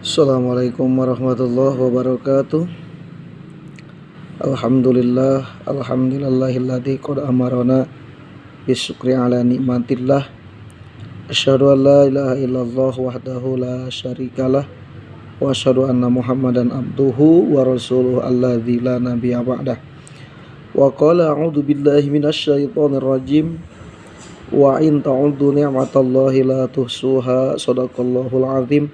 Assalamualaikum warahmatullahi wabarakatuh. Alhamdulillahilladzi qad amarana bisyukri ala nikmatillah. Asyhadu an la ilaha illallah wahdahu la syarikalah wa asyhadu anna Muhammadan abduhu wa rasuluhu alladzi la nabiyya ba'dah. Wa qala a'udzu billahi minasyaitonir rajim. Wa in ta'uddu ni'matallahi la tuhsuha. Shadaqallahul azim.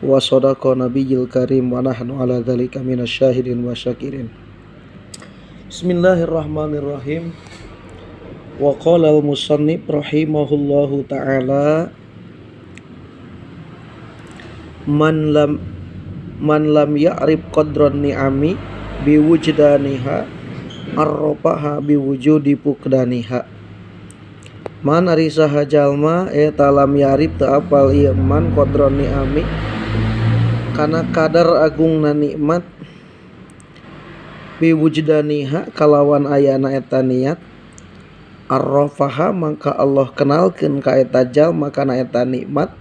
Wa sadaqa nabiyil karim wa nahnu ala dzalika minasyahidin wa syakirin. Bismillahirrahmanirrahim. Wa qala al-musannif rahimahullahu ta'ala man lam ya'rif qadran ni'ami biwujdaniha arrafaha biwujudi pukdaniha. Man ari saha jalma eta lam yarib teu apal ieu man qadran ni'ami kana kadar agungna nikmat biwujdaniha kalawan ayana eta niat arrafaha maka Allah kenalkeun ka eta jalma kana eta nikmat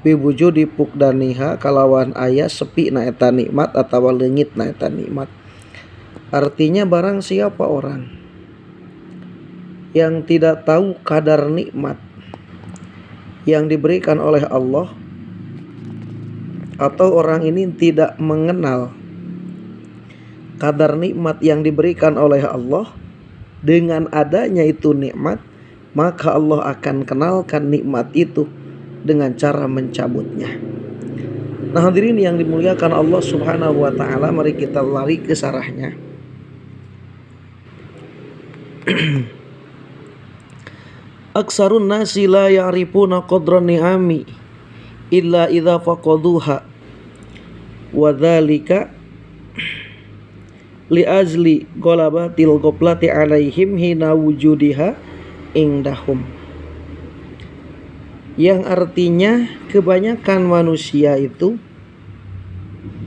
biwujudi pukdaniha kalawan aya sepi na eta nikmat atawa leungit na eta nikmat. Artinya barang siapa orang yang tidak tahu kadar nikmat yang diberikan oleh Allah, atau orang ini tidak mengenal kadar nikmat yang diberikan oleh Allah, dengan adanya itu nikmat, maka Allah akan kenalkan nikmat itu dengan cara mencabutnya. Nah hadirin yang dimuliakan Allah subhanahu wa ta'ala, mari kita lari ke sarahnya. Aksarun nasi la ya'rifuna qadran ni'ami illa idza faqaduha wa dzalika li ajli ghalabatil ghaplati alaihim hina wujudiha indahum. Yang artinya kebanyakan manusia itu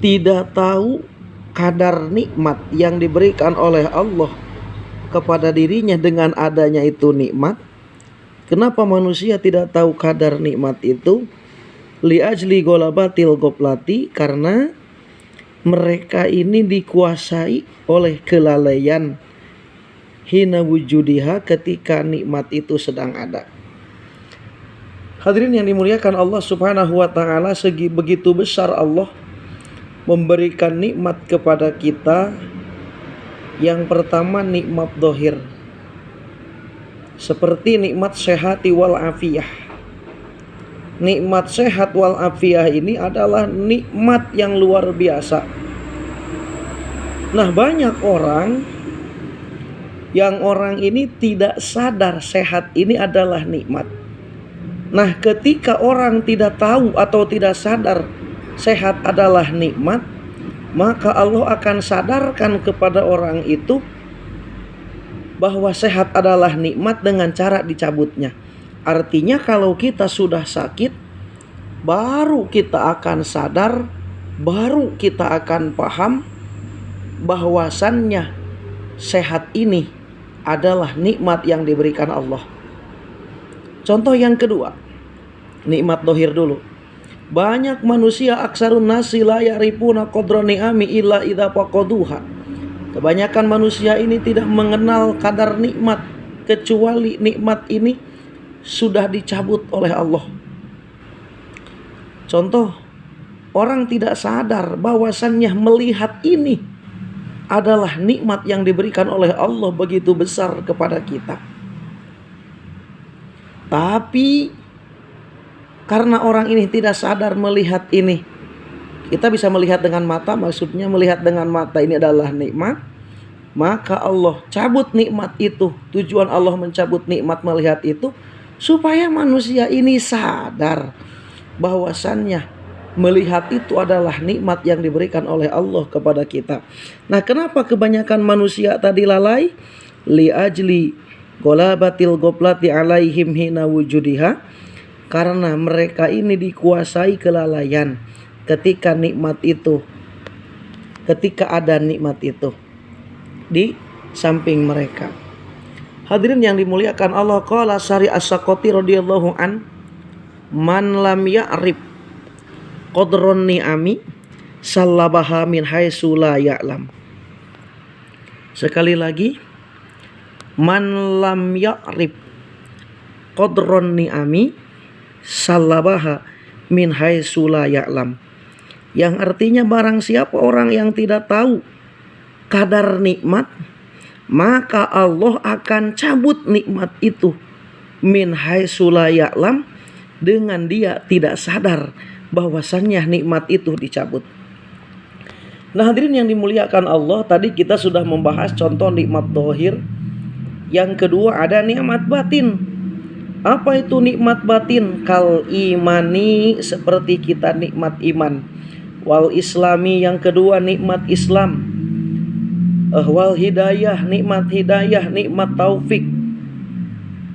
tidak tahu kadar nikmat yang diberikan oleh Allah kepada dirinya dengan adanya itu nikmat. Kenapa manusia tidak tahu kadar nikmat itu? Li ajli ghalabatil ghaplati, karena mereka ini dikuasai oleh kelalaian hina wujudiha ketika nikmat itu sedang ada. Hadirin yang dimuliakan Allah subhanahu wa ta'ala, begitu besar Allah memberikan nikmat kepada kita. Yang pertama nikmat dohir, seperti nikmat sehati wal afiyah. Nikmat sehat wal afiyah ini adalah nikmat yang luar biasa. Nah banyak orang yang orang ini tidak sadar sehat ini adalah nikmat. Nah ketika orang tidak tahu atau tidak sadar sehat adalah nikmat, maka Allah akan sadarkan kepada orang itu bahwa sehat adalah nikmat dengan cara dicabutnya. Artinya kalau kita sudah sakit, baru kita akan sadar, baru kita akan paham bahwasannya sehat ini adalah nikmat yang diberikan Allah. Contoh yang kedua, nikmat dohir dulu. Banyak manusia aksarun nasi la ya'rifuna qadran ni'ami illa idza faqaduha. Kebanyakan manusia ini tidak mengenal kadar nikmat kecuali nikmat ini sudah dicabut oleh Allah. Contoh, orang tidak sadar bahwasannya melihat ini adalah nikmat yang diberikan oleh Allah begitu besar kepada kita. Tapi karena orang ini tidak sadar melihat ini, kita bisa melihat dengan mata, maksudnya melihat dengan mata ini adalah nikmat, maka Allah cabut nikmat itu. Tujuan Allah mencabut nikmat melihat itu supaya manusia ini sadar bahwasannya melihat itu adalah nikmat yang diberikan oleh Allah kepada kita. Nah kenapa kebanyakan manusia tadi lalai? Li ajli ghalabatil ghaplati alaihim hina wujudiha, karena mereka ini dikuasai kelalaian ketika nikmat itu, ketika ada nikmat itu di samping mereka. Hadirin yang dimuliakan Allah, qala Sari As-Saqati radhiyallahu an, man lam ya'rif qadron ni'ami sallabaha min haitsu la ya'lam. Sekali lagi, man lam ya'rif qadron ni'ami sallabaha min haitsu la ya'lam. Yang artinya barang siapa orang yang tidak tahu kadar nikmat, maka Allah akan cabut nikmat itu min haitsu la ya'lam, dengan dia tidak sadar bahwasannya nikmat itu dicabut. Nah hadirin yang dimuliakan Allah, tadi kita sudah membahas contoh nikmat zahir. Yang kedua ada nikmat batin. Apa itu nikmat batin? Kal imani, seperti kita nikmat iman. Wal islami, yang kedua nikmat Islam. Wal hidayah, nikmat hidayah, nikmat taufik,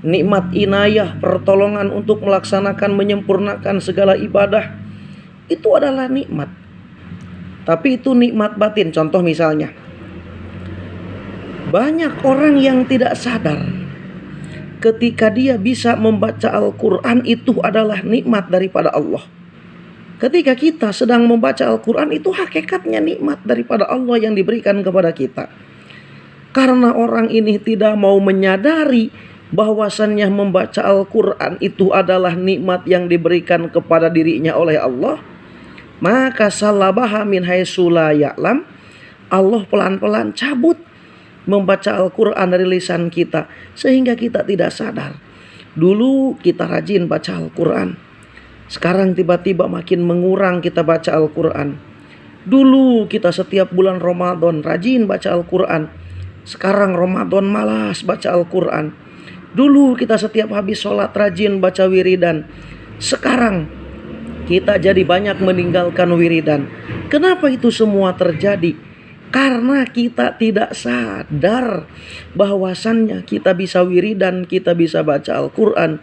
nikmat inayah, pertolongan untuk melaksanakan menyempurnakan segala ibadah. Itu adalah nikmat. Tapi itu nikmat batin. Contoh misalnya, banyak orang yang tidak sadar ketika dia bisa membaca Al-Quran itu adalah nikmat daripada Allah. Ketika kita sedang membaca Al-Quran itu hakikatnya nikmat daripada Allah yang diberikan kepada kita. Karena orang ini tidak mau menyadari bahwasannya membaca Al-Quran itu adalah nikmat yang diberikan kepada dirinya oleh Allah, maka sallabaha min haitsu la ya'lam, Allah pelan-pelan cabut membaca Al-Quran dari lisan kita sehingga kita tidak sadar. Dulu kita rajin baca Al-Quran, sekarang tiba-tiba makin mengurang kita baca Al-Quran. Dulu kita setiap bulan Ramadan rajin baca Al-Quran, sekarang Ramadan malas baca Al-Quran. Dulu kita setiap habis sholat rajin baca wiridan, sekarang kita jadi banyak meninggalkan wiridan. Kenapa itu semua terjadi? Karena kita tidak sadar bahwasannya kita bisa wiridan, kita bisa baca Al-Quran.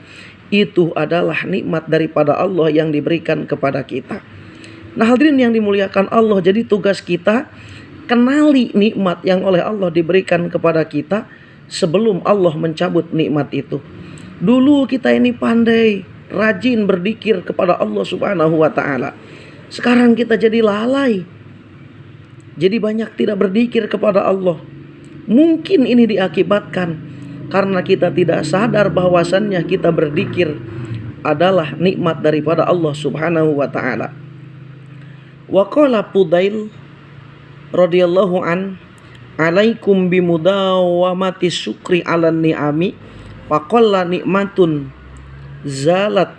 Itu adalah nikmat daripada Allah yang diberikan kepada kita. Nah hadirin yang dimuliakan Allah, jadi tugas kita kenali nikmat yang oleh Allah diberikan kepada kita sebelum Allah mencabut nikmat itu. Dulu kita ini pandai, rajin berzikir kepada Allah Subhanahu wa taala. Sekarang kita jadi lalai. Jadi banyak tidak berzikir kepada Allah. Mungkin ini diakibatkan karena kita tidak sadar bahwasannya kita berzikir adalah nikmat daripada Allah Subhanahu wa taala. Wa qala Fudail radhiyallahu an, alaikum bimudawamati syukri 'alan ni'ami faqalla nikmatun zalat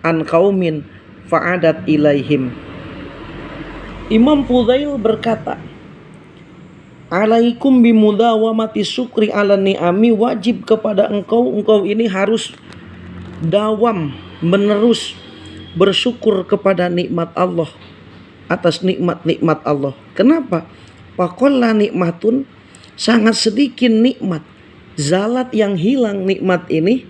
an qaumin fa'adat ilaihim. Imam Fudail berkata, alaikum bimudawamati syukri 'alan ni'ami, wajib kepada engkau ini harus dawam, menerus bersyukur kepada nikmat Allah, atas nikmat-nikmat Allah. Kenapa? Faqalla nikmatun, sangat sedikit nikmat, zalat yang hilang nikmat ini,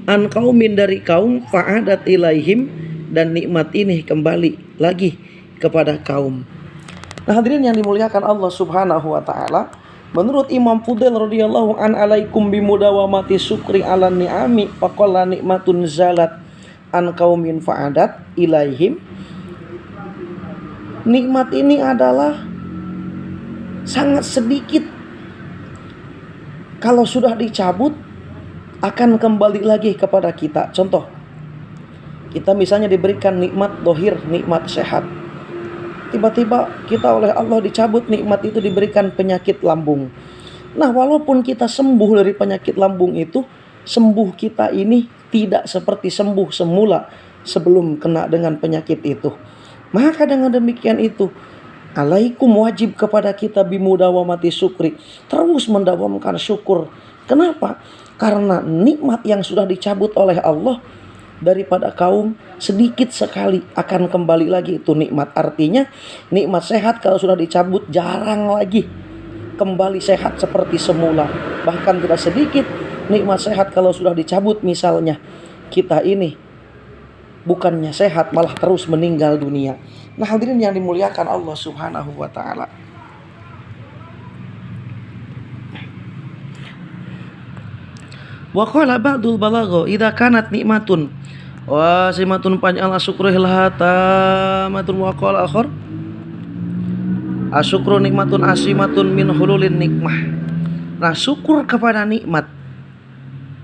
an qaumin dari kaum, fa'adat ilaihim, dan nikmat ini kembali lagi kepada kaum. Nah hadirin yang dimuliakan Allah Subhanahu wa taala, menurut Imam Fudail radhiyallahu an, alaikum bimudawamati syukri 'alan ni'ami faqalla nikmatun zalat an qaumin fa'adat ilaihim. Nikmat ini adalah sangat sedikit, kalau sudah dicabut akan kembali lagi kepada kita. Contoh, kita misalnya diberikan nikmat dohir, nikmat sehat. Tiba-tiba kita oleh Allah dicabut nikmat itu, diberikan penyakit lambung. Nah walaupun kita sembuh dari penyakit lambung itu, sembuh kita ini tidak seperti sembuh semula sebelum kena dengan penyakit itu. Maka dengan demikian itu, alaikum, wajib kepada kita bimudawamati syukri, terus mendawamkan syukur. Kenapa? Karena nikmat yang sudah dicabut oleh Allah daripada kaum sedikit sekali akan kembali lagi itu nikmat. Artinya nikmat sehat kalau sudah dicabut jarang lagi kembali sehat seperti semula. Bahkan tidak sedikit nikmat sehat kalau sudah dicabut, misalnya kita ini bukannya sehat malah terus meninggal dunia. Nah hadirin yang dimuliakan Allah Subhanahu wa taala, wa qala ba'dul balagha idza kanat nikmatun Wa simatun panjang asyukril hatamatun wa qala akhar. Asyukru nikmatun asimatun min hululin nikmah. Nah, syukur kepada nikmat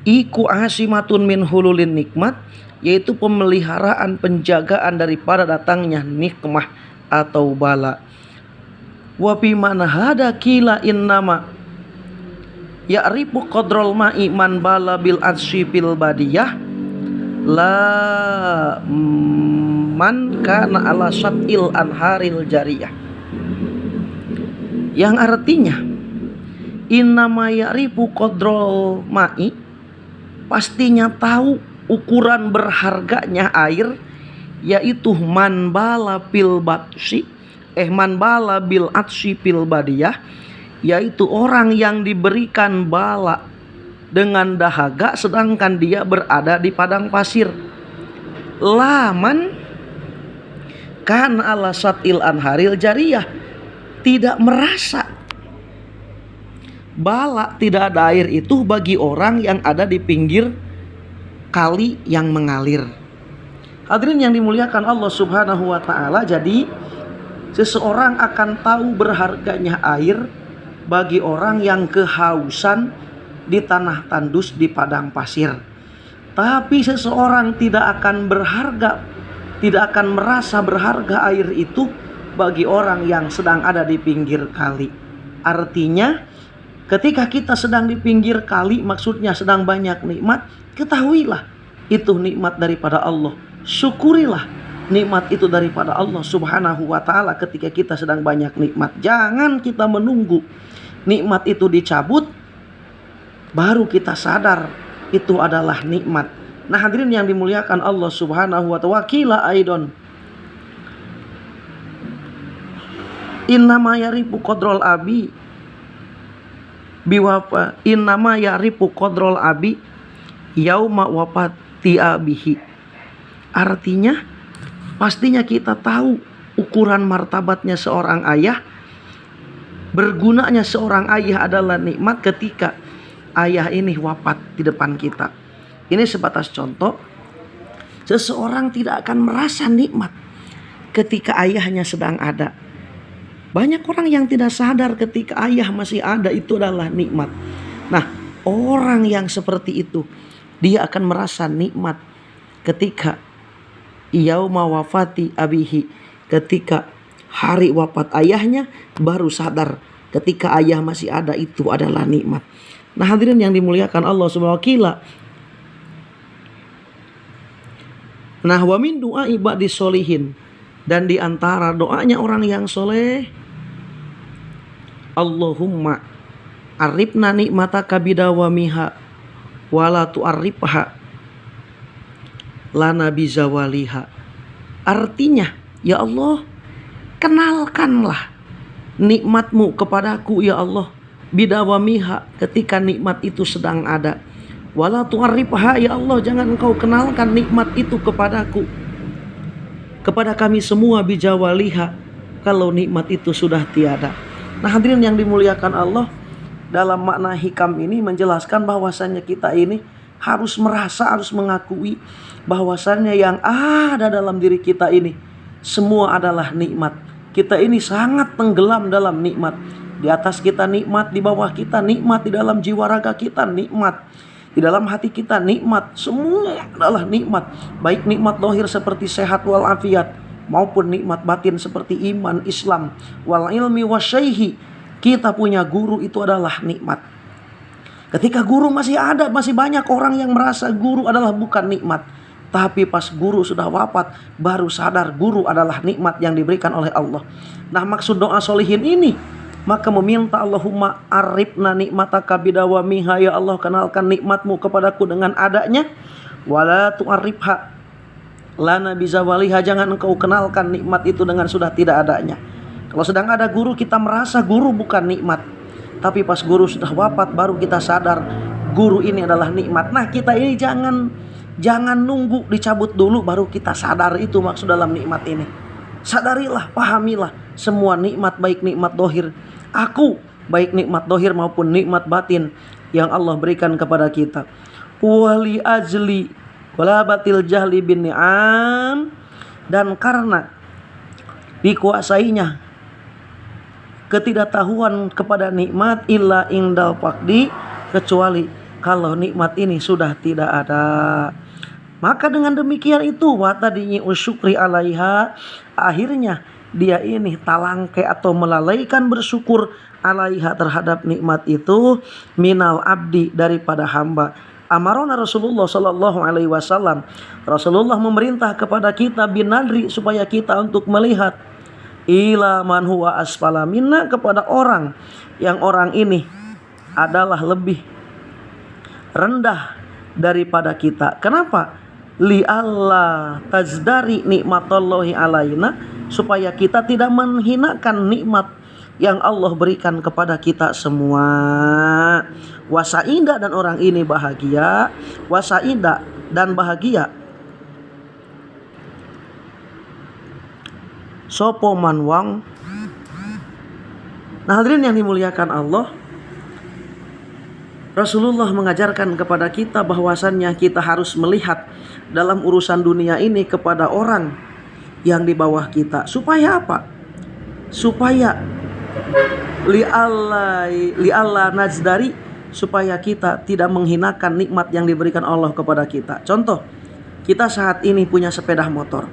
iku asimatun min hululin nikmat, yaitu pemeliharaan, penjagaan daripada datangnya nikmah atau bala. Wa bi mana hada kila innama ya'rifu qadral ma'i man bala bil asyifil badiyah la man kana ala satil anharil jariyah. Yang artinya innama ya'rifu qadral ma'i, pastinya tahu ukuran berharganya air, yaitu man bala bil batsi man bala bil atsi fil badiyah, yaitu orang yang diberikan bala dengan dahaga sedangkan dia berada di padang pasir. Laman kan ala satil anharil jariyah, tidak merasa bala, tidak ada air itu bagi orang yang ada di pinggir kali yang mengalir. Hadirin yang dimuliakan Allah Subhanahu wa taala, jadi seseorang akan tahu berharganya air bagi orang yang kehausan di tanah tandus di padang pasir. Tapi seseorang tidak akan merasa berharga air itu bagi orang yang sedang ada di pinggir kali. Artinya ketika kita sedang di pinggir kali, maksudnya sedang banyak nikmat, ketahuilah itu nikmat daripada Allah. Syukurilah nikmat itu daripada Allah Subhanahu wa taala ketika kita sedang banyak nikmat. Jangan kita menunggu nikmat itu dicabut baru kita sadar itu adalah nikmat. Nah, hadirin yang dimuliakan Allah Subhanahu wa taala, wakila aidon innama yarifu qadral abi biwafa innama yarifu qadral abi yauma wafati abihi. Artinya pastinya kita tahu ukuran martabatnya seorang ayah, bergunanya seorang ayah adalah nikmat ketika ayah ini wafat di depan kita. Ini sebatas contoh, seseorang tidak akan merasa nikmat ketika ayahnya sedang ada. Banyak orang yang tidak sadar ketika ayah masih ada itu adalah nikmat. Nah, orang yang seperti itu dia akan merasa nikmat ketika yauma wafati abihi, ketika hari wafat ayahnya baru sadar ketika ayah masih ada itu adalah nikmat. Nah, hadirin yang dimuliakan Allah Subhanahu wa taala. Nah, wa min du'a ibadis solihin, dan di antara doanya orang yang soleh, Allahumma arifna nikmataka bidawamiha wala tu'arifha lana bizawaliha. Artinya, ya Allah, kenalkanlah nikmatmu kepadaku ya Allah, bidawamiha, ketika nikmat itu sedang ada. Wala tu'arifha, ya Allah, jangan engkau kenalkan nikmat itu kepadaku, kepada kami semua, bijawaliha, kalau nikmat itu sudah tiada. Nah, hadirin yang dimuliakan Allah, dalam makna hikam ini menjelaskan bahwasannya kita ini harus merasa, harus mengakui bahwasannya yang ada dalam diri kita ini semua adalah nikmat. Kita ini sangat tenggelam dalam nikmat. Di atas kita nikmat, di bawah kita nikmat, di dalam jiwa raga kita nikmat, di dalam hati kita nikmat. Semua adalah nikmat. Baik nikmat dohir seperti sehat walafiat, maupun nikmat batin seperti iman, Islam, wal ilmi wasyaihi. Kita punya guru itu adalah nikmat. Ketika guru masih ada, masih banyak orang yang merasa guru adalah bukan nikmat. Tapi pas guru sudah wafat, baru sadar guru adalah nikmat yang diberikan oleh Allah. Nah, maksud doa solihin ini, maka meminta Allahumma arifna nikmataka bidawamiha, ya Allah, kenalkan nikmatmu kepadaku dengan adanya. Wala tu'arifha lana bizawaliha, jangan engkau kenalkan nikmat itu dengan sudah tidak adanya. Kalau sedang ada guru, kita merasa guru bukan nikmat. Tapi pas guru sudah wafat, baru kita sadar guru ini adalah nikmat. Nah, kita ini jangan nunggu dicabut dulu baru kita sadar itu maksud dalam nikmat ini. Sadarilah, pahamilah semua nikmat, baik nikmat dohir aku, baik nikmat dohir maupun nikmat batin yang Allah berikan kepada kita. Wali ajli wala batil jahli bin ni'am, dan karena dikuasainya ketidaktahuan kepada nikmat illa indal faqdi, kecuali kalau nikmat ini sudah tidak ada. Maka dengan demikian itu watadinyi usyukri alaiha, akhirnya dia ini talangke atau melalaikan bersyukur alaiha terhadap nikmat itu, minal abdi daripada hamba. Amarona Rasulullah sallallahu alaihi wasallam, Rasulullah memerintah kepada kita binadri, supaya kita untuk melihat ila man huwa asfala minna, kepada orang yang orang ini adalah lebih rendah daripada kita. Kenapa? Li alla tazdari nikmatallahi alaina, supaya kita tidak menghinakan nikmat yang Allah berikan kepada kita semua. Wasaida, dan orang ini bahagia. Wasaida, dan bahagia sopo man wang. Nah hadirin yang dimuliakan Allah, Rasulullah mengajarkan kepada kita bahwasannya kita harus melihat dalam urusan dunia ini kepada orang yang di bawah kita. Supaya apa? Supaya li Allah najdari, supaya kita tidak menghinakan nikmat yang diberikan Allah kepada kita. Contoh, kita saat ini punya sepeda motor.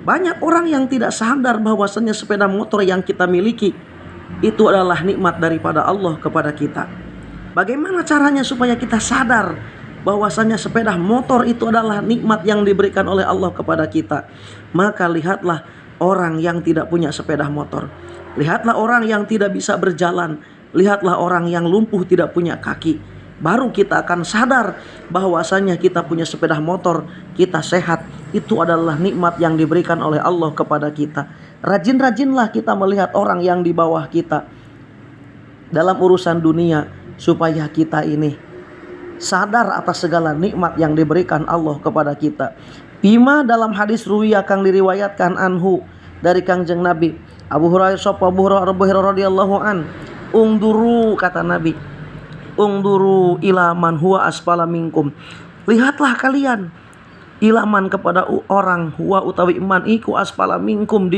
Banyak orang yang tidak sadar bahwasannya sepeda motor yang kita miliki itu adalah nikmat daripada Allah kepada kita. Bagaimana caranya supaya kita sadar bahwasannya sepeda motor itu adalah nikmat yang diberikan oleh Allah kepada kita? Maka lihatlah orang yang tidak punya sepeda motor. Lihatlah orang yang tidak bisa berjalan. Lihatlah orang yang lumpuh tidak punya kaki. Baru kita akan sadar bahwasannya kita punya sepeda motor, kita sehat. Itu adalah nikmat yang diberikan oleh Allah kepada kita. Rajin-rajinlah kita melihat orang yang di bawah kita dalam urusan dunia, supaya kita ini sadar atas segala nikmat yang diberikan Allah kepada kita. Bima dalam hadis ruwiya kang diriwayatkan anhu dari Kangjeng Nabi Abu Hurairah radhiyallahu an, ungduru, kata Nabi, ungduru ilaman huwa asfala minkum, lihatlah kalian ilaman kepada orang huwa utawi iman iku asfala minkum,